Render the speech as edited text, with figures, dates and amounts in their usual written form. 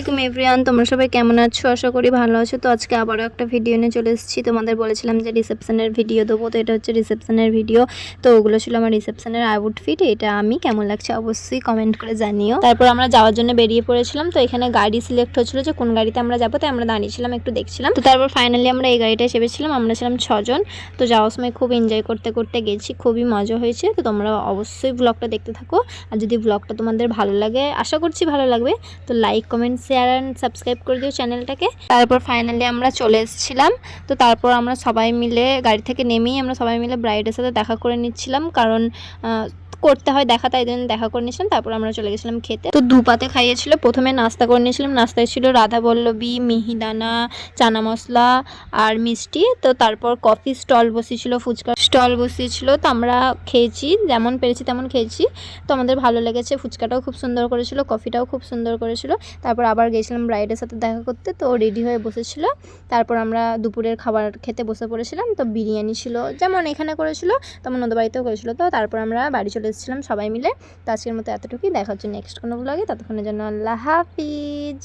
আলাইকুম এভরিওয়ান, তোমরা সবাই কেমন আছো? আশা করি ভালো আছো। তো আজকে আবারও একটা ভিডিও নিয়ে চলে এসেছি। তোমাদের বলেছিলাম যে রিসেপশনের ভিডিও দেবো, তো এটা হচ্ছে রিসেপশনের ভিডিও। তো ওগুলো ছিল আমার রিসেপশনের আউটফিট। এটা আমি কেমন লাগছে অবশ্যই কমেন্ট করে জানিও। তারপর আমরা যাওয়ার জন্য বেরিয়ে পড়েছিলাম। তো এখানে গাড়ি সিলেক্ট হচ্ছিল যে কোন গাড়িতে আমরা যাবো, তাই আমরা দাঁড়িয়েছিলাম একটু দেখছিলাম। তো তারপর ফাইনালি আমরা এই গাড়িটায় চেপেছিলাম। আমরা ছিলাম 6 জন। তো যাওয়ার সময় খুব এনজয় করতে করতে গেছি, খুবই মজা হয়েছে। তো তোমরা অবশ্যই ব্লগটা দেখতে থাকো। আর যদি ব্লগটা তোমাদের ভালো লাগে, আশা করছি ভালো লাগবে, তো like comment share and subscribe করে দিও চ্যানেলটাকে। তারপর ফাইনালি আমরা চলে এসেছিলাম। তো তারপর আমরা সবাই মিলে গাড়ি থেকে নেমেই আমরা সবাই মিলে ব্রাইডের সাথে দেখা করে নিচ্ছিলাম, কারণ করতে হয় দেখা, তাই জন্য দেখা করে নিয়েছিলাম। তারপর আমরা চলে গেছিলাম খেতে। তো দুপাতে খাইয়েছিল। প্রথমে নাস্তা করে নিয়েছিলাম। নাস্তায় ছিল রাধাবল্লভী, মিহিদানা, চানা মশলা আর মিষ্টি। তো তারপর কফি স্টল বসিয়েছিল, ফুচকা স্টল বসিয়েছিল। তো আমরা খেয়েছি, যেমন পেরেছি তেমন খেয়েছি। তো আমাদের ভালো লেগেছে। ফুচকাটাও খুব সুন্দর করেছিল, কফিটাও খুব সুন্দর করেছিল। তারপর আবার গেছিলাম ব্রাইডের সাথে দেখা করতে। তো রেডি হয়ে বসেছিল। তারপর আমরা দুপুরের খাবার খেতে বসে পড়েছিলাম। তো বিরিয়ানি ছিল, যেমন এখানে করেছিল তেমন ওদের বাড়িতেও করেছিল। তো তারপর আমরা বাড়ি চলে এসেছিলাম সবাই মিলে। তো আজকের মতো এতটুকুই। দেখা হচ্ছে নেক্সট কোনো ব্লগে। ততক্ষণের জন্য আল্লাহ হাফিজ।